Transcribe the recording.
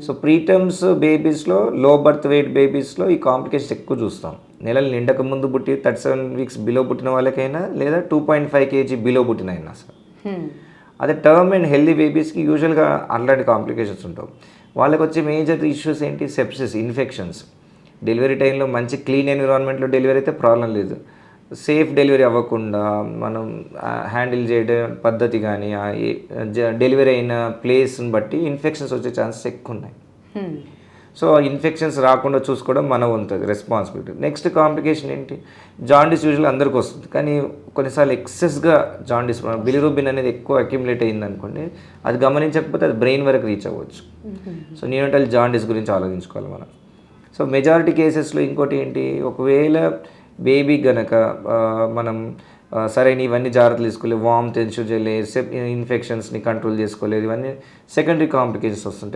So ప్రీటర్మ్స్ బేబీస్లో low birth weight బేబీస్లో ఈ complications ఎక్కువ చూస్తాం. నెలలు నిండక ముందు పుట్టి 37 వీక్స్ బిలో పుట్టిన వాళ్ళకైనా లేదా 2.5 kg బిలో పుట్టిన అయినా సార్. అదే టర్మ్ అండ్ హెల్దీ బేబీస్కి యూజువల్గా అలాంటి కాంప్లికేషన్స్ ఉంటాయి. వాళ్ళకి వచ్చే మేజర్ ఇష్యూస్ ఏంటి? Sepsis, infections. డెలివరీ టైంలో మంచి క్లీన్ ఎన్విరాన్మెంట్లో డెలివరీ అయితే ప్రాబ్లం లేదు. సేఫ్ డెలివరీ అవ్వకుండా మనం హ్యాండిల్ చేయడం పద్ధతి కానీ డెలివరీ అయిన ప్లేస్ని బట్టి ఇన్ఫెక్షన్స్ వచ్చే ఛాన్సెస్ ఎక్కువ ఉన్నాయి. సో ఇన్ఫెక్షన్స్ రాకుండా చూసుకోవడం మన ఉంటుంది రెస్పాన్సిబిలిటీ. నెక్స్ట్ కాంప్లికేషన్ ఏంటి? జాండీస్ యూజువల్ అందరికీ వస్తుంది, కానీ కొన్నిసార్లు ఎక్సెస్గా జాండీస్ బిలిరూబిన్ అనేది ఎక్కువ అక్యుములేట్ అయింది అనుకోండి, అది గమనించకపోతే అది బ్రెయిన్ వరకు రీచ్ అవ్వచ్చు. సో నియోనటల్ జాండీస్ గురించి ఆలోచించుకోవాలి మనం. సో మెజారిటీ కేసెస్లో ఇంకోటి ఏంటి, ఒకవేళ బేబీ గనక మనం సరైన ఇవన్నీ జాగ్రత్తలు తీసుకోలేదు, వామ్ ఎన్ష్యూర్ చేయలేదు, ఇన్ఫెక్షన్స్ని కంట్రోల్ చేసుకోలేదు, ఇవన్నీ సెకండరీ కాంప్లికేషన్స్ వస్తుంటాయి.